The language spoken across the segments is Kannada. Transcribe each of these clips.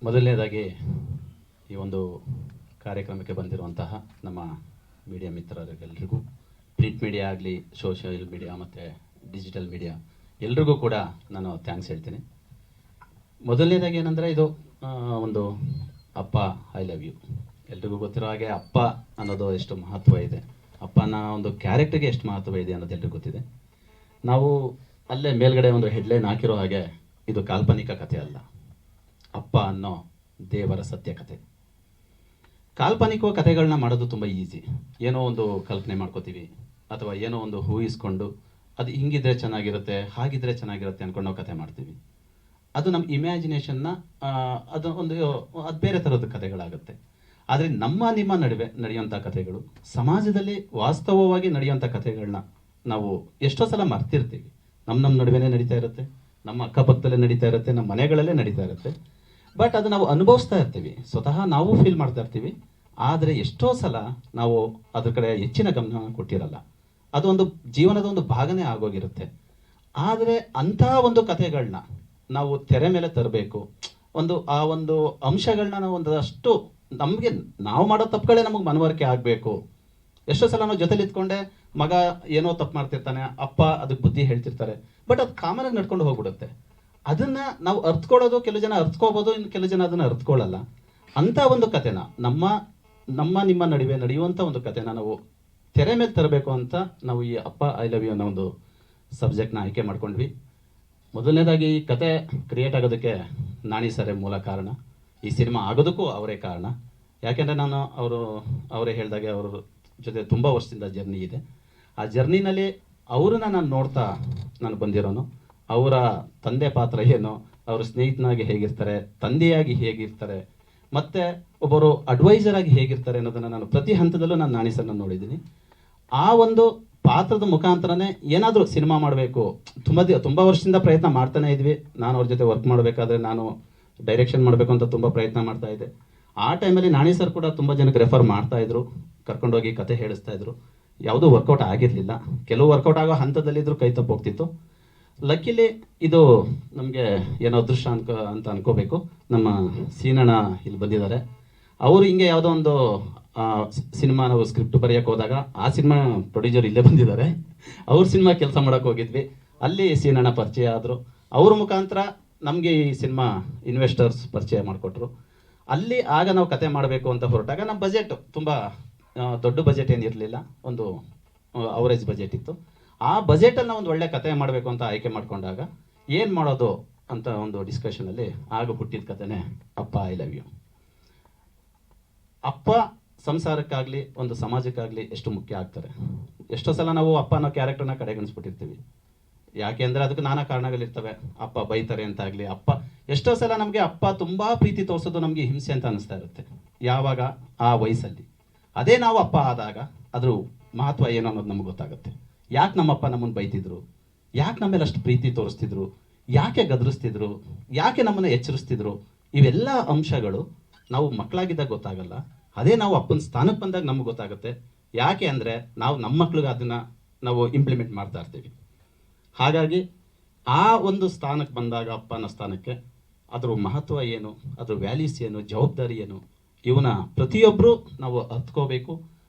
ಮೊದಲನೇದಾಗಿ ಈ ಒಂದು ಕಾರ್ಯಕ್ರಮಕ್ಕೆ ಬಂದಿರುವಂತಹ ನಮ್ಮ ಮೀಡಿಯಾ ಮಿತ್ರರಿಗೆಲ್ಲರಿಗೂ, ಪ್ರಿಂಟ್ ಮೀಡಿಯಾ ಆಗಲಿ, ಸೋಷಿಯಲ್ ಮೀಡಿಯಾ ಮತ್ತು ಡಿಜಿಟಲ್ ಮೀಡಿಯಾ ಎಲ್ರಿಗೂ ಕೂಡ ನಾನು ಥ್ಯಾಂಕ್ಸ್ ಹೇಳ್ತೀನಿ. ಮೊದಲನೇದಾಗಿ ಏನಂದರೆ, ಇದು ಒಂದು ಅಪ್ಪ ಐ ಲವ್ ಯು. ಎಲ್ರಿಗೂ ಗೊತ್ತಿರೋ ಹಾಗೆ ಅಪ್ಪ ಅನ್ನೋದು ಎಷ್ಟು ಮಹತ್ವ ಇದೆ, ಅಪ್ಪನ ಒಂದು ಕ್ಯಾರೆಕ್ಟರ್ಗೆ ಎಷ್ಟು ಮಹತ್ವ ಇದೆ ಅನ್ನೋದು ಎಲ್ರಿಗೂ ಗೊತ್ತಿದೆ. ನಾವು ಅಲ್ಲೇ ಮೇಲ್ಗಡೆ ಒಂದು ಹೆಡ್ಲೈನ್ ಹಾಕಿರೋ ಹಾಗೆ, ಇದು ಕಾಲ್ಪನಿಕ ಕಥೆ ಅಲ್ಲ, ಅಪ್ಪ ಅನ್ನೋ ದೇವರ ಸತ್ಯ ಕಥೆ. ಕಾಲ್ಪನಿಕ ಕಥೆಗಳನ್ನ ಮಾಡೋದು ತುಂಬ ಈಸಿ. ಏನೋ ಒಂದು ಕಲ್ಪನೆ ಮಾಡ್ಕೋತೀವಿ, ಅಥವಾ ಏನೋ ಒಂದು ಊಹಿಸ್ಕೊಂಡು ಅದು ಹಿಂಗಿದ್ರೆ ಚೆನ್ನಾಗಿರುತ್ತೆ, ಹಾಗಿದ್ರೆ ಚೆನ್ನಾಗಿರುತ್ತೆ ಅಂದ್ಕೊಂಡು ನಾವು ಕಥೆ ಮಾಡ್ತೀವಿ. ಅದು ನಮ್ಮ ಇಮ್ಯಾಜಿನೇಷನ್ನ ಅದು ಬೇರೆ ಥರದ ಕಥೆಗಳಾಗುತ್ತೆ. ಆದರೆ ನಿಮ್ಮ ನಡುವೆ ನಡೆಯುವಂಥ ಕಥೆಗಳು, ಸಮಾಜದಲ್ಲಿ ವಾಸ್ತವವಾಗಿ ನಡೆಯುವಂಥ ಕಥೆಗಳನ್ನ ನಾವು ಎಷ್ಟೋ ಸಲ ಮರ್ತಿರ್ತೀವಿ. ನಮ್ಮ ನಡುವೆನೇ ನಡೀತಾ ಇರುತ್ತೆ, ನಮ್ಮ ಅಕ್ಕಪಕ್ಕದಲ್ಲೇ ನಡೀತಾ ಇರುತ್ತೆ, ನಮ್ಮ ಮನೆಗಳಲ್ಲೇ ನಡೀತಾ ಇರುತ್ತೆ. ಬಟ್ ಅದು ನಾವು ಅನುಭವಿಸ್ತಾ ಇರ್ತೀವಿ, ಸ್ವತಃ ನಾವು ಫೀಲ್ ಮಾಡ್ತಾ ಇರ್ತೀವಿ. ಆದರೆ ಎಷ್ಟೋ ಸಲ ನಾವು ಅದ್ರ ಕಡೆ ಹೆಚ್ಚಿನ ಗಮನ ಕೊಟ್ಟಿರಲ್ಲ. ಅದು ಒಂದು ಜೀವನದ ಒಂದು ಭಾಗನೇ ಆಗೋಗಿರುತ್ತೆ. ಆದರೆ ಅಂಥ ಒಂದು ಕಥೆಗಳನ್ನ ನಾವು ತೆರೆ ಮೇಲೆ ತರಬೇಕು. ಆ ಒಂದು ಅಂಶಗಳನ್ನ ನಾವು ಒಂದಷ್ಟು ನಮಗೆ ನಾವು ಮಾಡೋ ತಪ್ಪುಗಳೇ ನಮಗೆ ಮನವರಿಕೆ ಆಗಬೇಕು. ಎಷ್ಟೋ ಸಲ ನಾವು ಜೊತೆಲಿ ಇದ್ಕೊಂಡೆ, ಮಗ ಏನೋ ತಪ್ಪು ಮಾಡ್ತಿರ್ತಾನೆ, ಅಪ್ಪ ಅದಕ್ಕೆ ಬುದ್ಧಿ ಹೇಳ್ತಿರ್ತಾರೆ, ಬಟ್ ಅದು ಕಾಮನ್ ಆಗಿ ನಡ್ಕೊಂಡು ಹೋಗ್ಬಿಡುತ್ತೆ. ಅದನ್ನ ನಾವು ಅರ್ತ್ಕೊಳ್ಳೋದು, ಕೆಲವು ಜನ ಅರ್ತ್ಕೋಬೋದು, ಇನ್ನು ಕೆಲವು ಜನ ಅದನ್ನ ಅರ್ತ್ಕೊಳ್ಳಲ್ಲ. ಅಂತ ಒಂದು ಕಥೆನ ನಿಮ್ಮ ನಡುವೆ ನಡೆಯುವಂಥ ಒಂದು ಕಥೆನ ನಾವು ತೆರೆ ಮೇಲೆ ತರಬೇಕು ಅಂತ ನಾವು ಈ ಅಪ್ಪ ಐ ಲವ್ ಯು ಅನ್ನೋ ಒಂದು ಸಬ್ಜೆಕ್ಟ್ನ ಆಯ್ಕೆ ಮಾಡ್ಕೊಂಡ್ವಿ. ಮೊದಲನೇದಾಗಿ ಈ ಕತೆ ಕ್ರಿಯೇಟ್ ಆಗೋದಕ್ಕೆ ನಾಣಿ ಸರೇ ಮೂಲ ಕಾರಣ. ಈ ಸಿನಿಮಾ ಆಗೋದಕ್ಕೂ ಅವರೇ ಕಾರಣ. ಯಾಕೆಂದರೆ ನಾನು ಅವರೇ ಹೇಳಿದಾಗೆ ಅವ್ರ ಜೊತೆ ತುಂಬ ವರ್ಷದಿಂದ ಜರ್ನಿ ಇದೆ. ಆ ಜರ್ನಿನಲ್ಲಿ ಅವ್ರನ್ನ ನಾನು ನೋಡ್ತಾ ನಾನು ಬಂದಿರೋನು. ಅವರ ತಂದೆ ಪಾತ್ರ ಏನು, ಅವರ ಸ್ನೇಹಿತನಾಗಿ ಹೇಗಿರ್ತಾರೆ, ತಂದೆಯಾಗಿ ಹೇಗಿರ್ತಾರೆ, ಮತ್ತು ಒಬ್ಬರು ಅಡ್ವೈಸರ್ ಆಗಿ ಹೇಗಿರ್ತಾರೆ ಅನ್ನೋದನ್ನು ನಾನು ಪ್ರತಿ ಹಂತದಲ್ಲೂ ನಾನು ನಾಣಿ ಸರ್ನ ನೋಡಿದ್ದೀನಿ. ಆ ಒಂದು ಪಾತ್ರದ ಮುಖಾಂತರನೇ ಏನಾದರೂ ಸಿನಿಮಾ ಮಾಡಬೇಕು, ತುಂಬ ವರ್ಷದಿಂದ ಪ್ರಯತ್ನ ಮಾಡ್ತಾನೆ ಇದ್ವಿ. ನಾನು ಅವ್ರ ಜೊತೆ ವರ್ಕ್ ಮಾಡಬೇಕಾದ್ರೆ ನಾನು ಡೈರೆಕ್ಷನ್ ಮಾಡಬೇಕು ಅಂತ ತುಂಬ ಪ್ರಯತ್ನ ಮಾಡ್ತಾ ಇದ್ದೆ. ಆ ಟೈಮಲ್ಲಿ ನಾಣಿ ಸರ್ ಕೂಡ ತುಂಬ ಜನಕ್ಕೆ ರೆಫರ್ ಮಾಡ್ತಾಯಿದ್ರು, ಕರ್ಕೊಂಡೋಗಿ ಕತೆ ಹೇಳಿಸ್ತಾ ಇದ್ರು. ಯಾವುದೂ ವರ್ಕೌಟ್ ಆಗಿರಲಿಲ್ಲ. ಕೆಲವು ವರ್ಕೌಟ್ ಆಗೋ ಹಂತದಲ್ಲಿದ್ದರೂ ಕೈ ತಪ್ಪೋಗ್ತಿತ್ತು. ಲಕ್ಕಿಲಿ ಇದು ನಮಗೆ ಏನೋ ಅದೃಷ್ಟ ಅಂತ ಅನ್ಕೋಬೇಕು. ನಮ್ಮ ಸೀನಣ್ಣ ಇಲ್ಲಿ ಬಂದಿದ್ದಾರೆ. ಅವರು ಹಿಂಗೆ ಯಾವುದೋ ಒಂದು ಸಿನಿಮಾ ನಾವು ಸ್ಕ್ರಿಪ್ಟ್ ಬರೆಯೋಕೆ ಹೋದಾಗ, ಆ ಸಿನಿಮಾ ಪ್ರೊಡ್ಯೂಸರ್ ಇಲ್ಲೇ ಬಂದಿದ್ದಾರೆ. ಅವ್ರ ಸಿನಿಮಾ ಕೆಲಸ ಮಾಡೋಕೆ ಹೋಗಿದ್ವಿ. ಅಲ್ಲಿ ಸೀನಣ್ಣ ಪರಿಚಯ ಆದರು. ಅವ್ರ ಮುಖಾಂತರ ನಮಗೆ ಈ ಸಿನಿಮಾ ಇನ್ವೆಸ್ಟರ್ಸ್ ಪರಿಚಯ ಮಾಡಿಕೊಟ್ರು. ಅಲ್ಲಿ ಆಗ ನಾವು ಕತೆ ಮಾಡಬೇಕು ಅಂತ ಹೊರಟಾಗ ನಮ್ಮ ಬಜೆಟ್ ತುಂಬ ದೊಡ್ಡ ಬಜೆಟ್ ಏನಿರಲಿಲ್ಲ, ಒಂದು ಅವರೇಜ್ ಬಜೆಟ್ ಇತ್ತು. ಆ ಬಜೆಟನ್ನು ಒಂದು ಒಳ್ಳೆ ಕತೆ ಮಾಡಬೇಕು ಅಂತ ಆಯ್ಕೆ ಮಾಡಿಕೊಂಡಾಗ ಏನು ಮಾಡೋದು ಅಂತ ಒಂದು ಡಿಸ್ಕಷನಲ್ಲಿ ಆಗ ಹುಟ್ಟಿದ ಕತೆನೇ ಅಪ್ಪ ಐ ಲವ್ ಯು. ಅಪ್ಪ ಸಂಸಾರಕ್ಕಾಗಲಿ ಒಂದು ಸಮಾಜಕ್ಕಾಗಲಿ ಎಷ್ಟು ಮುಖ್ಯ ಆಗ್ತಾರೆ. ಎಷ್ಟೋ ಸಲ ನಾವು ಅಪ್ಪ ಅನ್ನೋ ಕ್ಯಾರೆಕ್ಟರ್ನ ಕಡೆಗಣಿಸ್ಬಿಟ್ಟಿರ್ತೀವಿ. ಯಾಕೆ ಅಂದರೆ ಅದಕ್ಕೆ ನಾನಾ ಕಾರಣಗಳಿರ್ತವೆ. ಅಪ್ಪ ಬೈತಾರೆ ಅಂತಾಗಲಿ, ಅಪ್ಪ ಎಷ್ಟೋ ಸಲ ನಮಗೆ ಅಪ್ಪ ತುಂಬ ಪ್ರೀತಿ ತೋರಿಸೋದು ನಮಗೆ ಹಿಂಸೆ ಅಂತ ಅನ್ನಿಸ್ತಾ ಇರುತ್ತೆ. ಯಾವಾಗ ಆ ವಯಸ್ಸಲ್ಲಿ. ಅದೇ ನಾವು ಅಪ್ಪ ಆದಾಗ ಅದ್ರ ಮಹತ್ವ ಏನು ಅನ್ನೋದು ನಮ್ಗೆ ಗೊತ್ತಾಗುತ್ತೆ. ಯಾಕೆ ನಮ್ಮಪ್ಪ ನಮ್ಮನ್ನು ಬೈತಿದ್ರು, ಯಾಕೆ ನಮ್ಮ ಮೇಲೆ ಅಷ್ಟು ಪ್ರೀತಿ ತೋರಿಸ್ತಿದ್ರು, ಯಾಕೆ ಗದರಿಸ್ತಿದ್ರು, ಯಾಕೆ ನಮ್ಮನ್ನು ಎಚ್ಚರಿಸ್ತಿದ್ರು, ಇವೆಲ್ಲ ಅಂಶಗಳು ನಾವು ಮಕ್ಕಳಾಗಿದ್ದಾಗ ಗೊತ್ತಾಗಲ್ಲ. ಅದೇ ನಾವು ಅಪ್ಪನ ಸ್ಥಾನಕ್ಕೆ ಬಂದಾಗ ನಮ್ಗೆ ಗೊತ್ತಾಗುತ್ತೆ. ಯಾಕೆ ಅಂದರೆ ನಾವು ನಮ್ಮ ಮಕ್ಳಿಗೆ ಅದನ್ನು ನಾವು ಇಂಪ್ಲಿಮೆಂಟ್ ಮಾಡ್ತಾ ಇರ್ತೀವಿ. ಹಾಗಾಗಿ ಆ ಒಂದು ಸ್ಥಾನಕ್ಕೆ ಬಂದಾಗ, ಅಪ್ಪನ ಸ್ಥಾನಕ್ಕೆ, ಅದ್ರ ಮಹತ್ವ ಏನು, ಅದ್ರ ವ್ಯಾಲ್ಯೂಸ್ ಏನು, ಜವಾಬ್ದಾರಿ ಏನು, ಇವನ್ನ ಪ್ರತಿಯೊಬ್ಬರು ನಾವು ಅರ್ಥಕೋಬೇಕು.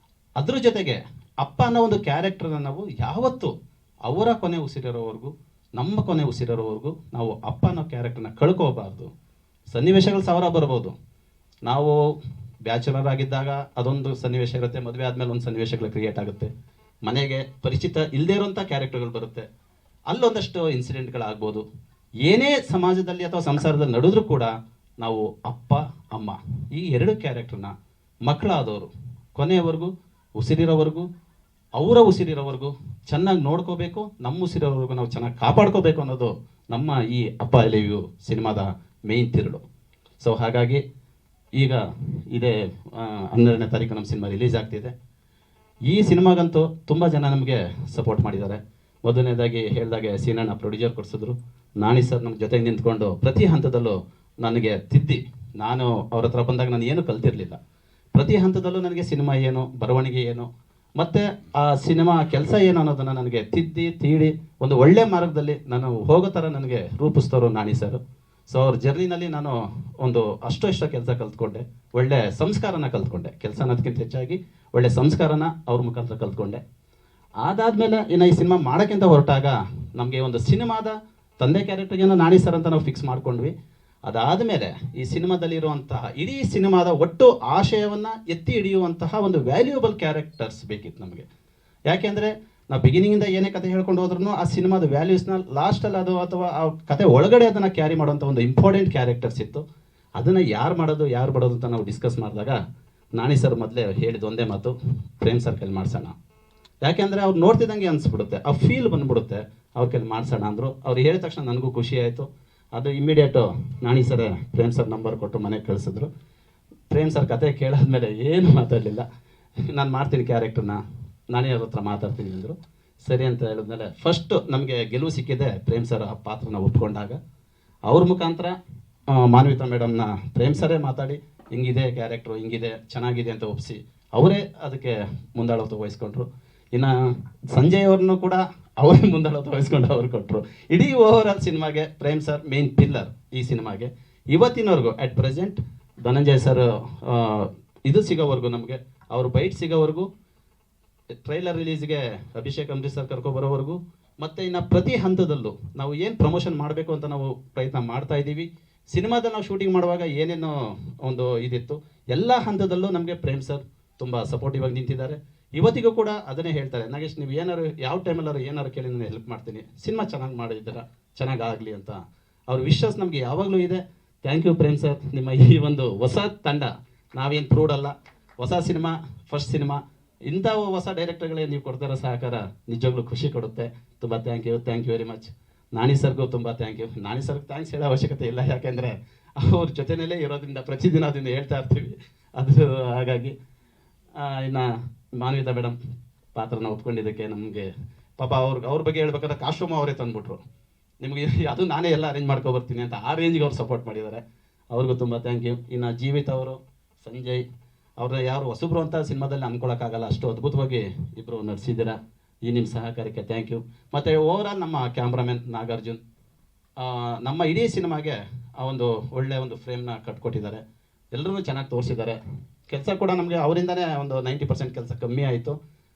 ಅದ್ರ ಜೊತೆಗೆ ಅಪ್ಪ ಅನ್ನೋ ಒಂದು ಕ್ಯಾರೆಕ್ಟರ್ನ ನಾವು ಯಾವತ್ತೂ ಅವರ ಕೊನೆ ಉಸಿರಿರೋವರೆಗೂ, ನಮ್ಮ ಕೊನೆ ಉಸಿರಿರೋವರೆಗೂ ನಾವು ಅಪ್ಪ ಅನ್ನೋ ಕ್ಯಾರೆಕ್ಟರ್ನ ಕಳ್ಕೋಬಾರ್ದು. ಸನ್ನಿವೇಶಗಳು ಸಾವಿರ ಬರ್ಬೋದು. ನಾವು ಬ್ಯಾಚುಲರ್ ಆಗಿದ್ದಾಗ ಅದೊಂದು ಸನ್ನಿವೇಶ ಇರುತ್ತೆ, ಮದುವೆ ಆದಮೇಲೆ ಒಂದು ಸನ್ನಿವೇಶಗಳು ಕ್ರಿಯೇಟ್ ಆಗುತ್ತೆ, ಮನೆಗೆ ಪರಿಚಿತ ಇಲ್ಲದೇ ಇರೋಂಥ ಕ್ಯಾರೆಕ್ಟರ್ಗಳು ಬರುತ್ತೆ, ಅಲ್ಲೊಂದಷ್ಟು ಇನ್ಸಿಡೆಂಟ್ಗಳಾಗ್ಬೋದು. ಏನೇ ಸಮಾಜದಲ್ಲಿ ಅಥವಾ ಸಂಸಾರದಲ್ಲಿ ನಡೆದ್ರೂ ಕೂಡ ನಾವು ಅಪ್ಪ ಅಮ್ಮ ಈ ಎರಡು ಕ್ಯಾರೆಕ್ಟರ್ನ ಮಕ್ಕಳಾದವರು ಕೊನೆಯವರೆಗೂ, ಉಸಿರಿರೋವರೆಗೂ, ಅವರ ಉಸಿರಿರೋವರೆಗೂ ಚೆನ್ನಾಗಿ ನೋಡ್ಕೋಬೇಕು. ನಮ್ಮ ಉಸಿರಿರೋವರೆಗೂ ನಾವು ಚೆನ್ನಾಗಿ ಕಾಪಾಡ್ಕೋಬೇಕು ಅನ್ನೋದು ನಮ್ಮ ಈ ಅಪ್ಪ ಐ ಲವ್ ಯು ಸಿನಿಮಾದ ಮೇಯ್ನ್ ತಿರುಳು. ಸೊ ಹಾಗಾಗಿ ಈಗ ಇದೇ 12ನೇ ತಾರೀಕು ನಮ್ಮ ಸಿನಿಮಾ ರಿಲೀಸ್ ಆಗ್ತಿದೆ. ಈ ಸಿನಿಮಾಗಂತೂ ತುಂಬ ಜನ ನಮಗೆ ಸಪೋರ್ಟ್ ಮಾಡಿದ್ದಾರೆ. ಮೊದಲನೇದಾಗಿ ಹೇಳಿದಾಗೆ ಸೀನಣ್ಣ ಪ್ರೊಡ್ಯೂಸರ್ ಕೊಡಿಸಿದ್ರು. ನಾಣಿ ಸರ್ ನಮ್ಮ ಜೊತೆಗೆ ನಿಂತ್ಕೊಂಡು ಪ್ರತಿ ಹಂತದಲ್ಲೂ ನನಗೆ ತಿದ್ದಿ, ನಾನು ಅವ್ರ ಹತ್ರ ಬಂದಾಗ ನಾನು ಏನು ಕಲ್ತಿರಲಿಲ್ಲ. ಪ್ರತಿ ಹಂತದಲ್ಲೂ ನನಗೆ ಸಿನಿಮಾ ಏನು, ಬರವಣಿಗೆ ಏನು, ಮತ್ತು ಆ ಸಿನಿಮಾ ಕೆಲಸ ಏನು ಅನ್ನೋದನ್ನು ನನಗೆ ತಿದ್ದಿ ತೀಡಿ ಒಂದು ಒಳ್ಳೆ ಮಾರ್ಗದಲ್ಲಿ ನಾನು ಹೋಗೋ ಥರ ನನಗೆ ರೂಪಿಸ್ತವರು ನಾಣಿ ಸರ್. ಸೊ ಅವ್ರ ಜರ್ನಿನಲ್ಲಿ ನಾನು ಒಂದು ಅಷ್ಟೋ ಕೆಲಸ ಕಲ್ತ್ಕೊಂಡೆ, ಒಳ್ಳೆ ಸಂಸ್ಕಾರನ ಕಲ್ತ್ಕೊಂಡೆ. ಕೆಲಸ ಅನ್ನೋದಕ್ಕಿಂತ ಹೆಚ್ಚಾಗಿ ಒಳ್ಳೆ ಸಂಸ್ಕಾರನ ಅವ್ರ ಮುಖಾಂತರ ಕಲ್ತ್ಕೊಂಡೆ. ಅದಾದಮೇಲೆ ಇನ್ನು ಈ ಸಿನಿಮಾ ಮಾಡೋಕ್ಕಿಂತ ಹೊರಟಾಗ ನಮಗೆ ಒಂದು ಸಿನಿಮಾದ ತಂದೆ ಕ್ಯಾರೆಕ್ಟರ್ಗೇನೋ ನಾಣಿ ಸರ್ ಅಂತ ನಾವು ಫಿಕ್ಸ್ ಮಾಡ್ಕೊಂಡ್ವಿ. ಅದಾದಮೇಲೆ ಈ ಸಿನಿಮಾದಲ್ಲಿರುವಂತಹ ಇಡೀ ಸಿನಿಮಾದ ಒಟ್ಟು ಆಶಯವನ್ನು ಎತ್ತಿ ಹಿಡಿಯುವಂತಹ ಒಂದು ವ್ಯಾಲ್ಯೂಯಬಲ್ ಕ್ಯಾರೆಕ್ಟರ್ಸ್ ಬೇಕಿತ್ತು ನಮಗೆ. ಯಾಕೆಂದರೆ ನಾವು ಬಿಗಿನಿಂಗಿಂದ ಏನೇ ಕತೆ ಹೇಳ್ಕೊಂಡು ಹೋದ್ರೂ ಆ ಸಿನಿಮಾದ ವ್ಯಾಲ್ಯೂಸ್ನ ಲಾಸ್ಟಲ್ಲಿ ಅದು ಅಥವಾ ಆ ಕತೆ ಒಳಗಡೆ ಅದನ್ನು ಕ್ಯಾರಿ ಮಾಡುವಂಥ ಒಂದು ಇಂಪಾರ್ಟೆಂಟ್ ಕ್ಯಾರೆಕ್ಟರ್ಸ್ ಇತ್ತು. ಅದನ್ನು ಯಾರು ಮಾಡೋದು ಅಂತ ನಾವು ಡಿಸ್ಕಸ್ ಮಾಡಿದಾಗ ನಾಣಿ ಸರ್ ಮೊದಲೇ ಹೇಳಿದ ಒಂದೇ ಮಾತು, ಪ್ರೇಮ್ ಸರ್ ಕೈಲಿ ಮಾಡಿಸೋಣ. ಯಾಕೆಂದರೆ ಅವ್ರು ನೋಡ್ತಿದ್ದಂಗೆ ಅನಿಸ್ಬಿಡುತ್ತೆ, ಆ ಫೀಲ್ ಬಂದ್ಬಿಡುತ್ತೆ, ಅವ್ರ ಕೈಲಿ ಮಾಡಿಸೋಣ ಅಂದರು. ಅವ್ರು ಹೇಳಿದ ತಕ್ಷಣ ನನಗೂ ಖುಷಿ ಆಯಿತು. ಅದು immediate Nani sir Prem sir number ಕೊಟ್ಟು ಮನೆಗೆ ಕಳಿಸಿದ್ರು. ಪ್ರೇಮ್ ಸರ್ ಕತೆ ಕೇಳಾದ್ಮೇಲೆ ಏನು ಮಾತಾಡಲಿಲ್ಲ, ನಾನು ಮಾಡ್ತೀನಿ ಕ್ಯಾರೆಕ್ಟರ್ನ, ನಾನೇ ಅವ್ರ ಹತ್ರ ಮಾತಾಡ್ತೀನಿ ಅಂದರು. ಸರಿ ಅಂತ ಹೇಳಿದ್ಮೇಲೆ ಫಸ್ಟು ನಮಗೆ ಗೆಲುವು ಸಿಕ್ಕಿದೆ ಪ್ರೇಮ್ ಸರ್ ಆ ಪಾತ್ರನ ಒಪ್ಕೊಂಡಾಗ. ಅವ್ರ ಮುಖಾಂತರ ಮಾನ್ವಿತಾ ಮೇಡಮ್ನ ಪ್ರೇಮ್ ಸರೇ ಮಾತಾಡಿ ಹಿಂಗಿದೆ ಕ್ಯಾರೆಕ್ಟ್ರು, ಹಿಂಗಿದೆ ಚೆನ್ನಾಗಿದೆ ಅಂತ ಒಪ್ಪಿಸಿ ಅವರೇ ಅದಕ್ಕೆ ಮುಂದಾಳತ್ವ ವಹಿಸ್ಕೊಂಡ್ರು. ಇನ್ನು ಸಂಜಯ್ ಅವ್ರನ್ನೂ ಕೂಡ ಅವರೇ ಮುಂದಾಳತ್ವ ವಹಿಸ್ಕೊಂಡು ಅವ್ರು ಕೊಟ್ಟರು. ಇಡೀ ಓವರ್ ಆಲ್ ಸಿನಿಮಾಗೆ ಪ್ರೇಮ್ ಸರ್ ಮೇನ್ ಪಿಲ್ಲರ್ ಈ ಸಿನಿಮಾಗೆ. ಇವತ್ತಿನವರೆಗೂ ಅಟ್ ಪ್ರೆಸೆಂಟ್ ಧನಂಜಯ್ ಸರ್ ಇದು ಸಿಗೋವರೆಗೂ, ನಮಗೆ ಅವ್ರ ಬೈಟ್ ಸಿಗೋವರೆಗೂ, ಟ್ರೈಲರ್ ರಿಲೀಸ್ಗೆ ಅಭಿಷೇಕ್ ಅಂಬರೀಶ್ ಸರ್ ಕರ್ಕೊಬರೋವರೆಗೂ, ಮತ್ತು ಇನ್ನು ಪ್ರತಿ ಹಂತದಲ್ಲೂ ನಾವು ಏನು ಪ್ರಮೋಷನ್ ಮಾಡಬೇಕು ಅಂತ ನಾವು ಪ್ರಯತ್ನ ಮಾಡ್ತಾ ಇದ್ದೀವಿ. ಸಿನಿಮಾದಲ್ಲಿ ನಾವು ಶೂಟಿಂಗ್ ಮಾಡುವಾಗ ಏನೇನೋ ಒಂದು ಇದಿತ್ತು, ಎಲ್ಲ ಹಂತದಲ್ಲೂ ನಮಗೆ ಪ್ರೇಮ್ ಸರ್ ತುಂಬ ಸಪೋರ್ಟಿವ್ ಆಗಿ ನಿಂತಿದ್ದಾರೆ. ಇವತ್ತಿಗೂ ಕೂಡ ಅದನ್ನೇ ಹೇಳ್ತಾರೆ, ನಾಗೇಶ್ ನೀವು ಏನಾರು ಯಾವ ಟೈಮಲ್ಲಾರು ಏನಾರು ಕೇಳಿ ನಾನು ಹೆಲ್ಪ್ ಮಾಡ್ತೀನಿ, ಸಿನಿಮಾ ಚೆನ್ನಾಗಿ ಮಾಡಿದ್ದೀರಾ, ಚೆನ್ನಾಗಾಗಲಿ ಅಂತ ಅವ್ರ ವಿಶ್ವಾಸ ನಮಗೆ ಯಾವಾಗಲೂ ಇದೆ. Thank you Prem sir. ನಿಮ್ಮ ಈ ಒಂದು ಹೊಸ ತಂಡ, ನಾವೇನು ಪ್ರೂಡ್ ಅಲ್ಲ, ಹೊಸ ಸಿನಿಮಾ, ಫಸ್ಟ್ ಸಿನಿಮಾ, ಇಂಥ ಹೊಸ ಡೈರೆಕ್ಟರ್ಗಳೇ ನೀವು ಕೊಡ್ತಾರೋ ಸಹಕಾರ ನಿಜವಾಗ್ಲೂ ಖುಷಿ ಕೊಡುತ್ತೆ. ತುಂಬ thank you very much. Naani ಸರ್ಗೂ ತುಂಬ ಥ್ಯಾಂಕ್ ಯು. ನಾಣಿ ಸರ್ಗೆ ಥ್ಯಾಂಕ್ಸ್ ಹೇಳೋ ಅವಶ್ಯಕತೆ ಇಲ್ಲ, ಯಾಕೆಂದರೆ ಅವ್ರ ಜೊತೆಯಲ್ಲೇ ಇರೋದ್ರಿಂದ ಪ್ರತಿದಿನ ಅದನ್ನು ಹೇಳ್ತಾ ಇರ್ತೀವಿ. ಅದು ಹಾಗಾಗಿ ಇನ್ನು ಮಾನ್ವಿತಾ ಮೇಡಮ್ ಪಾತ್ರನ ಒಪ್ಕೊಂಡಿದ್ದಕ್ಕೆ ನಮಗೆ ಪಾಪ ಅವ್ರ ಬಗ್ಗೆ ಹೇಳ್ಬೇಕಾದ್ರೆ ಕಾಸ್ಟ್ಯೂಮ್ ಅವರೇ ತಂದುಬಿಟ್ರು, ನಿಮಗೆ ಅದು ನಾನೇ ಎಲ್ಲ ಅರೇಂಜ್ ಮಾಡ್ಕೊಬರ್ತೀನಿ ಅಂತ ಆ ರೇಂಜ್ಗೆ ಅವ್ರು ಸಪೋರ್ಟ್ ಮಾಡಿದ್ದಾರೆ. ಅವ್ರಿಗೂ ತುಂಬ ಥ್ಯಾಂಕ್ ಯು. ಇನ್ನು ಜೀವಿತ್ ಅವರು, ಸಂಜಯ್ ಅವ್ರನ್ನ ಯಾರು ಹೊಸಬ್ರು ಅಂತ ಸಿನಿಮಾದಲ್ಲಿ ಅಂದ್ಕೊಳಕ್ಕಾಗಲ್ಲ, ಅಷ್ಟು ಅದ್ಭುತವಾಗಿ ಇಬ್ಬರು ನಡೆಸಿದ್ದೀರಾ. ಈ ನಿಮ್ಮ ಸಹಕಾರಕ್ಕೆ ಥ್ಯಾಂಕ್ ಯು. ಮತ್ತು ಓವರಾಲ್ ನಮ್ಮ ಕ್ಯಾಮ್ರಾಮನ್ ನಾಗಾರ್ಜುನ್ ನಮ್ಮ ಇಡೀ ಸಿನಿಮಾಗೆ ಆ ಒಂದು ಒಳ್ಳೆಯ ಒಂದು ಫ್ರೇಮ್ನ ಕಟ್ಕೊಟ್ಟಿದ್ದಾರೆ. ಎಲ್ಲರೂ ಚೆನ್ನಾಗಿ ತೋರಿಸಿದ್ದಾರೆ. ಕೆಲಸ ಕೂಡ ನಮಗೆ ಅವರಿಂದನೇ ಒಂದು 90% ಕೆಲಸ ಕಮ್ಮಿ ಆಯಿತು.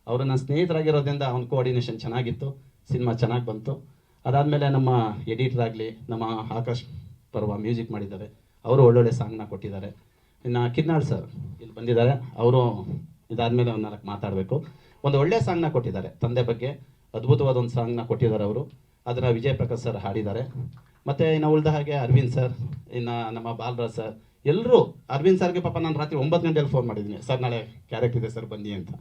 ಅವರು ನನ್ನ ಸ್ನೇಹಿತರಾಗಿರೋದ್ರಿಂದ ಅವ್ನ ಕೋಆರ್ಡಿನೇಷನ್ ಚೆನ್ನಾಗಿತ್ತು, ಸಿನಿಮಾ ಚೆನ್ನಾಗಿ ಬಂತು. ಅದಾದಮೇಲೆ ನಮ್ಮ ಎಡಿಟರ್ ಆಗಲಿ, ನಮ್ಮ ಆಕಾಶ್ ಪರ್ವ ಮ್ಯೂಸಿಕ್ ಮಾಡಿದ್ದಾರೆ, ಅವರು ಒಳ್ಳೊಳ್ಳೆ ಸಾಂಗ್ನ ಕೊಟ್ಟಿದ್ದಾರೆ. ಇನ್ನು ಕಿನ್ನಾಳ್ ಸರ್ ಇಲ್ಲಿ ಬಂದಿದ್ದಾರೆ, ಅವರು ಇದಾದಮೇಲೆ ಒಂದು 4 ಮಾತಾಡಬೇಕು. ಒಂದು ಒಳ್ಳೆ ಸಾಂಗ್ನ ಕೊಟ್ಟಿದ್ದಾರೆ, ತಂದೆ ಬಗ್ಗೆ ಅದ್ಭುತವಾದ ಒಂದು ಸಾಂಗ್ನ ಕೊಟ್ಟಿದ್ದಾರೆ ಅವರು. ಅದನ್ನು ವಿಜಯ್ ಪ್ರಕಾಶ್ ಸರ್ ಹಾಡಿದ್ದಾರೆ. ಮತ್ತು ಇನ್ನು ಉಳಿದ ಹಾಗೆ ಅರವಿಂದ್ ಸರ್, ಇನ್ನು ನಮ್ಮ ಬಾಲರಾಜ್ ಸರ್, ಎಲ್ಲರೂ. ಅರವಿಂದ್ ಸರ್ಗೆ ಪಾಪ ನಾನು ರಾತ್ರಿ 9 ಗಂಟೆಯಲ್ಲಿ ಫೋನ್ ಮಾಡಿದ್ದೀನಿ, ಸರ್ ನಾಳೆ ಕ್ಯಾರೆಕ್ಟರ್ ಇದೆ ಸರ್ ಬನ್ನಿ ಅಂತ.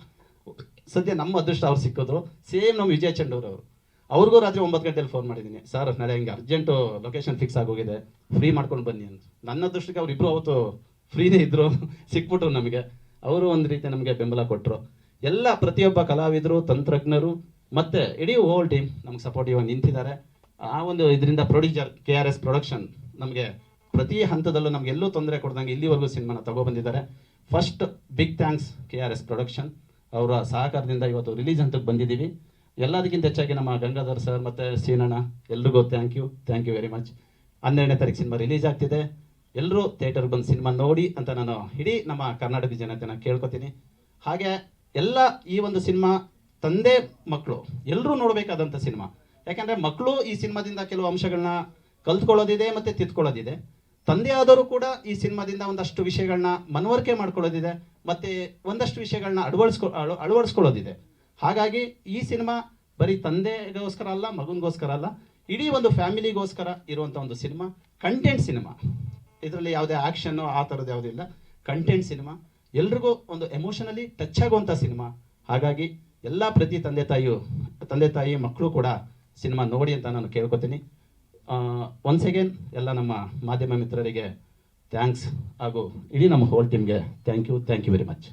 ಸದ್ಯ ನಮ್ಮ ಅದೃಷ್ಟ ಅವ್ರು ಸಿಕ್ಕಿದ್ರು. ಸೇಮ್ ನಮ್ಮ ವಿಜಯ್ ಚಂಡೂರವರು, ಅವ್ರಿಗೂ ರಾತ್ರಿ 9 ಗಂಟೆಯಲ್ಲಿ ಫೋನ್ ಮಾಡಿದ್ದೀನಿ, ಸರ್ ನಾಳೆ ಹಿಂಗೆ ಅರ್ಜೆಂಟು ಲೊಕೇಶನ್ ಫಿಕ್ಸ್ ಆಗೋಗಿದೆ, ಫ್ರೀ ಮಾಡ್ಕೊಂಡು ಬನ್ನಿ ಅಂತ. ನನ್ನ ಅದೃಷ್ಟಕ್ಕೆ ಅವರಿಬ್ಬರು ಅವತ್ತು ಫ್ರೀನೇ ಇದ್ದರು, ಸಿಕ್ಬಿಟ್ರು ನಮಗೆ. ಅವರು ಒಂದು ರೀತಿ ನಮಗೆ ಬೆಂಬಲ ಕೊಟ್ಟರು. ಎಲ್ಲ ಪ್ರತಿಯೊಬ್ಬ ಕಲಾವಿದರು, ತಂತ್ರಜ್ಞರು ಮತ್ತು ಇಡೀ ಹೋಲ್ ಟೀಮ್ ನಮ್ಗೆ ಸಪೋರ್ಟಿವ್ ಆಗಿ ನಿಂತಿದ್ದಾರೆ. ಆ ಒಂದು ಇದರಿಂದ ಪ್ರೊಡ್ಯೂಸರ್ KRS ಪ್ರೊಡಕ್ಷನ್ ನಮಗೆ ಪ್ರತಿ ಹಂತದಲ್ಲೂ ನಮ್ಗೆ ಎಲ್ಲೂ ತೊಂದರೆ ಕೊಡ್ದಂಗೆ ಇಲ್ಲಿವರೆಗೂ ಸಿನಿಮಾನ ತಗೊಬಂದಿದ್ದಾರೆ. First big thanks KRS production, ಅವರ ಸಹಕಾರದಿಂದ ಇವತ್ತು ರಿಲೀಸ್ ಹಂತಕ್ಕೆ ಬಂದಿದ್ದೀವಿ. ಎಲ್ಲದಕ್ಕಿಂತ ಹೆಚ್ಚಾಗಿ ನಮ್ಮ ಗಂಗಾಧರ್ ಸರ್ ಮತ್ತು ಸೀನಣ್ಣ ಎಲ್ರಿಗೂ ಥ್ಯಾಂಕ್ ಯು ವೆರಿ ಮಚ್. 12ನೇ ತಾರೀಕು ಸಿನಿಮಾ ರಿಲೀಸ್ ಆಗ್ತಿದೆ, ಎಲ್ಲರೂ ಥಿಯೇಟರ್ಗೆ ಬಂದು ಸಿನಿಮಾ ನೋಡಿ ಅಂತ ನಾನು ಇಡೀ ನಮ್ಮ ಕರ್ನಾಟಕ ಜನತೆನ ಕೇಳ್ಕೊತೀನಿ. ಹಾಗೆ ಎಲ್ಲ ಈ ಒಂದು ಸಿನಿಮಾ ತಂದೆ ಮಕ್ಕಳು ಎಲ್ಲರೂ ನೋಡಬೇಕಾದಂಥ ಸಿನಿಮಾ. ಯಾಕೆಂದರೆ ಮಕ್ಕಳು ಈ ಸಿನಿಮಾದಿಂದ ಕೆಲವು ಅಂಶಗಳನ್ನ ಕಲ್ತ್ಕೊಳ್ಳೋದಿದೆ ಮತ್ತು ತಿದ್ಕೊಳ್ಳೋದಿದೆ. ತಂದೆ ಆದರೂ ಕೂಡ ಈ ಸಿನಿಮಾದಿಂದ ಒಂದಷ್ಟು ವಿಷಯಗಳನ್ನ ಮನವರಿಕೆ ಮಾಡ್ಕೊಳ್ಳೋದಿದೆ ಮತ್ತು ಒಂದಷ್ಟು ವಿಷಯಗಳನ್ನ ಅಳವಡಿಸ್ಕೊಳ್ಳೋದಿದೆ. ಹಾಗಾಗಿ ಈ ಸಿನಿಮಾ ಬರೀ ತಂದೆಗೋಸ್ಕರ ಅಲ್ಲ, ಮಗನಿಗೋಸ್ಕರ ಅಲ್ಲ, ಇಡೀ ಒಂದು ಫ್ಯಾಮಿಲಿಗೋಸ್ಕರ ಇರುವಂಥ ಒಂದು ಸಿನಿಮಾ. ಕಂಟೆಂಟ್ ಸಿನಿಮಾ, ಇದರಲ್ಲಿ ಯಾವುದೇ ಆ್ಯಕ್ಷನ್ನು ಆ ಥರದ್ದು ಯಾವುದೂ ಇಲ್ಲ. ಕಂಟೆಂಟ್ ಸಿನಿಮಾ, ಎಲ್ರಿಗೂ ಒಂದು ಎಮೋಷನಲಿ ಟಚ್ ಆಗುವಂಥ ಸಿನಿಮಾ. ಹಾಗಾಗಿ ಎಲ್ಲ ಪ್ರತಿ ತಂದೆ ತಾಯಿ ಮಕ್ಕಳು ಕೂಡ ಸಿನಿಮಾ ನೋಡಿ ಅಂತ ನಾನು ಕೇಳ್ಕೊತೀನಿ. ಒನ್ಸ್ ಅಗೇನ್ ಎಲ್ಲ ನಮ್ಮ ಮಾಧ್ಯಮ ಮಿತ್ರರಿಗೆ ಥ್ಯಾಂಕ್ಸ್, ಹಾಗೂ ಇಡೀ ನಮ್ಮ ಹೋಲ್ ಟೀಮ್ಗೆ ಥ್ಯಾಂಕ್ ಯು ವೆರಿ ಮಚ್.